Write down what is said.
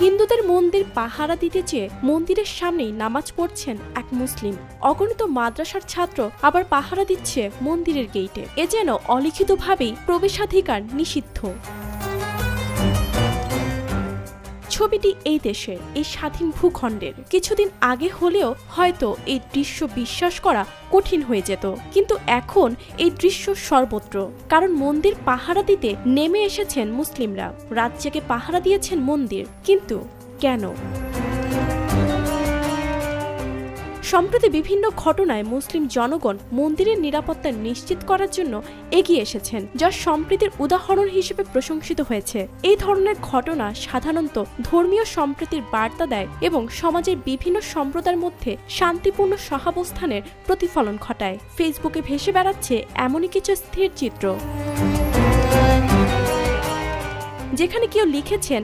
হিন্দুদের মন্দির পাহারা দিতে চেয়ে মন্দিরের সামনেই নামাজ পড়ছেন এক মুসলিম। অগণিত মাদ্রাসার ছাত্র আবার পাহারা দিচ্ছে মন্দিরের গেইটে। এ যেন অলিখিতভাবেই প্রবেশাধিকার নিষিদ্ধ। ছবিটি এই দেশের, এই স্বাধীন ভূখণ্ডের। কিছুদিন আগে হলেও হয়তো এই দৃশ্য বিশ্বাস করা কঠিন হয়ে যেত, কিন্তু এখন এই দৃশ্য সর্বত্র। কারণ মন্দির পাহারা দিতে নেমে এসেছেন মুসলিমরা, রাত জেগে পাহারা দিয়েছেন মন্দির। কিন্তু কেন? সম্প্রতি বিভিন্ন ঘটনায় মুসলিম জনগণ মন্দিরের নিরাপত্তা নিশ্চিত করার জন্য এগিয়ে এসেছেন, যা সম্প্রীতির উদাহরণ হিসেবে প্রশংসিত হয়েছে। এই ধরনের ঘটনা সাধারণত ধর্মীয় সম্প্রীতির বার্তা দেয় এবং সমাজের বিভিন্ন সম্প্রদায়ের মধ্যে শান্তিপূর্ণ সহাবস্থানের প্রতিফলন ঘটায়। ফেসবুকে ভেসে বেড়াচ্ছে এমনই কিছু স্থির চিত্র, যেখানে কেউ লিখেছেন,